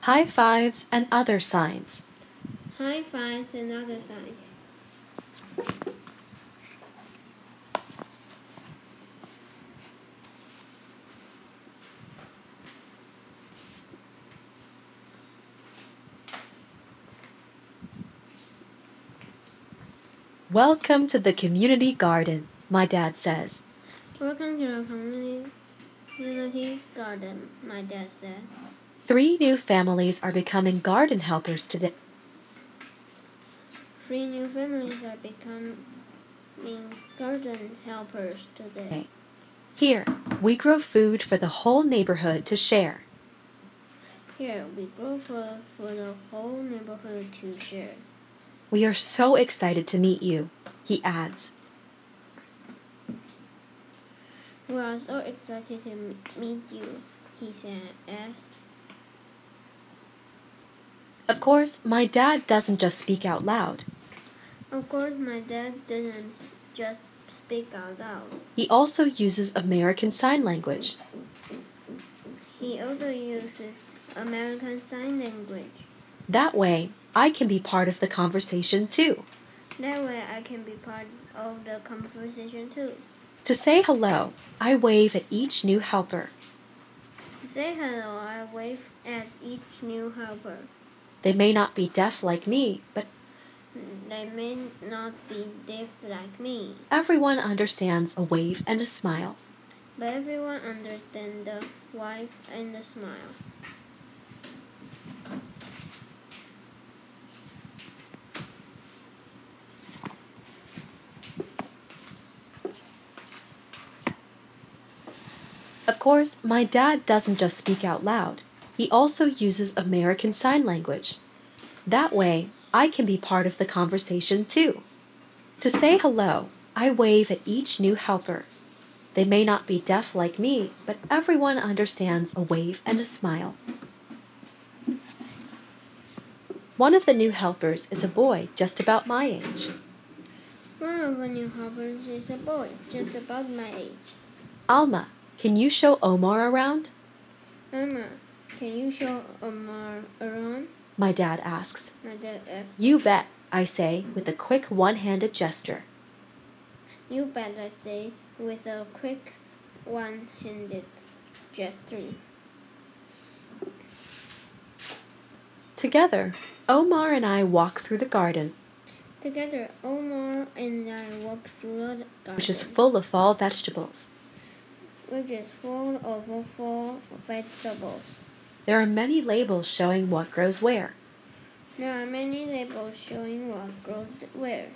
high fives, and other signs. High fives and other signs. Welcome to the community garden, my dad says. Welcome to the community garden, my dad said. 3 new families are becoming garden helpers today. 3 new families are becoming garden helpers today. Here, we grow food for the whole neighborhood to share. Here, we grow food for the whole neighborhood to share. We are so excited to meet you, he adds. We are so excited to meet you, he said. Of course, my dad doesn't just speak out loud. Of course, my dad didn't just speak out loud. He also uses American Sign Language. He also uses American Sign Language. That way, I can be part of the conversation too. That way, I can be part of the conversation too. To say hello, I wave at each new helper. To say hello, I wave at each new helper. They may not be deaf like me, but they may not be deaf like me. Everyone understands a wave and a smile. But everyone understands the wave and the smile. Of course, my dad doesn't just speak out loud. He also uses American Sign Language. That way, I can be part of the conversation too. To say hello, I wave at each new helper. They may not be deaf like me, but everyone understands a wave and a smile. One of the new helpers is a boy just about my age. One of the new helpers is a boy just about my age. Alma, can you show Omar around? Alma, can you show Omar around? My dad asks. My dad asks. You bet, I say with a quick one-handed gesture. You bet, I say with a quick one-handed gesture. Together, Omar and I walk through the garden. Together, Omar and I walk through the garden. Which is full of fall vegetables. There are many labels showing what grows where.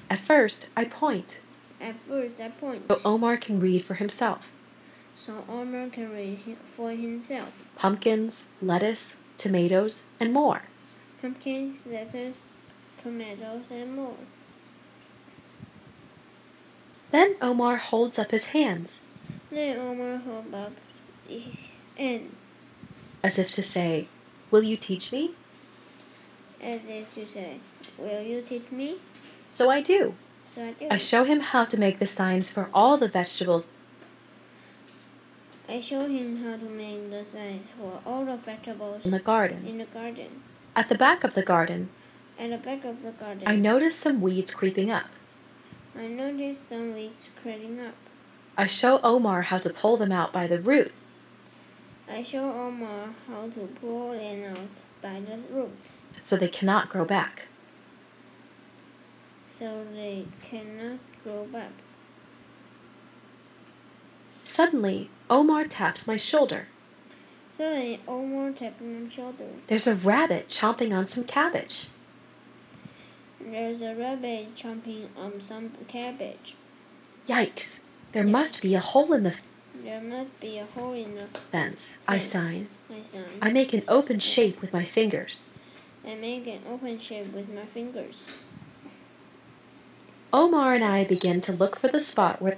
At first, I point. So Omar can read for himself. Pumpkins, lettuce, tomatoes, and more. Pumpkins, lettuce, tomatoes, and more. Then Omar holds up his hands. Then Omar holds up his hands. As if to say, will you teach me? As if to say, will you teach me? So I do. I show him how to make the signs for all the vegetables. I show him how to make the signs for all the vegetables in the garden. At the back of the garden, I notice some weeds creeping up. I show Omar how to pull them out by the roots. So they cannot grow back. Suddenly, Omar taps my shoulder. There's a rabbit chomping on some cabbage. Yikes! There must be a hole in the fence. I sign. I make an open shape with my fingers. Omar and I begin to look for the spot where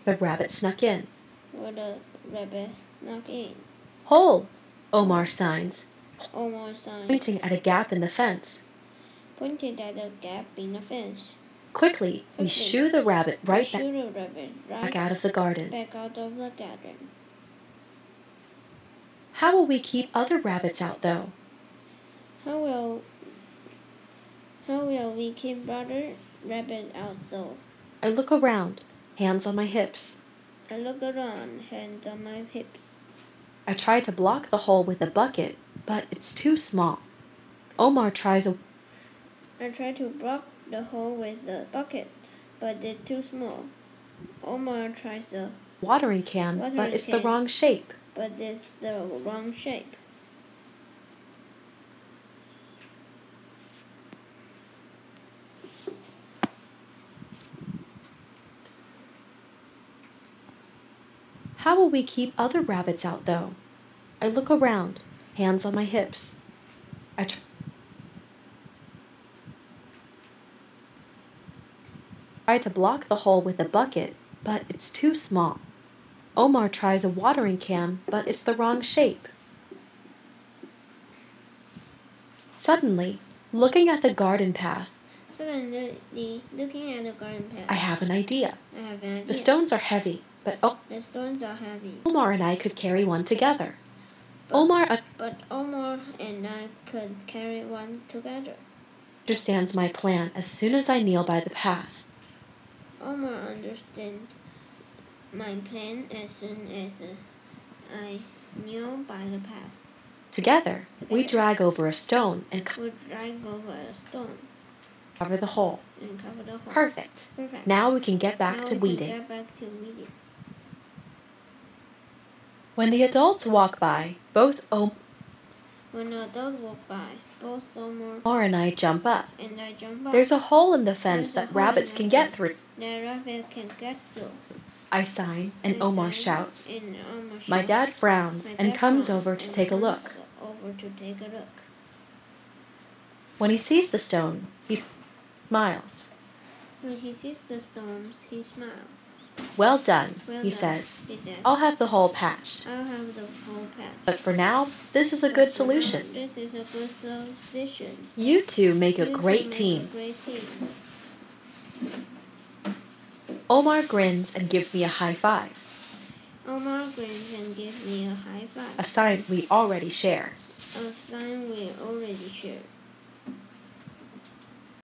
the rabbit snuck in. Hole! Omar signs, pointing at a gap in the fence. Quickly, we shoo the rabbit right back out of the garden. How will we keep other rabbits out, though? How will we keep other rabbit out though? I look around, hands on my hips. I look around, hands on my hips. I try to block the hole with a bucket, but it's too small. Omar tries a I try to block the hole with the bucket, but it's too small. Omar tries a watering can, but it's the wrong shape. but it's the wrong shape. How will we keep other rabbits out, though? I look around, hands on my hips. I try to block the hole with a bucket, but it's too small. Omar tries a watering can, but it's the wrong shape. Suddenly, looking at the garden path, looking at the garden path, I have an idea. I have an idea. The stones are heavy, but The stones are heavy. Omar and I could carry one together. But Omar Omar and I could carry one together. understands my plan as soon as I kneel by the path. Omar understands my plan as soon as I kneel by the path. Together, we drag over a stone and We drag over a stone cover the hole. and cover the hole. Perfect. Now we can get back to weeding. When the adults walk by, both When the adults walk by, both Omar and I jump up. and I jump up. There's a hole in the fence that rabbits can get through. The rabbit can get through. I sign, and Omar shouts. And Omar My shouts. dad frowns My and dad comes frowns over to and take a comes look. over to take a look. When he sees the stone, he smiles. When he sees the stones, he smiles. Well done, Well he done, says. he says. I'll have the hole patched. I'll have the whole patch. But for now, this is a good solution. This is a good solution. You two make a You great two team. make a great team. Omar grins and gives me a high five, Omar grins and gives me a high five. a sign we already share. A sign we already shared.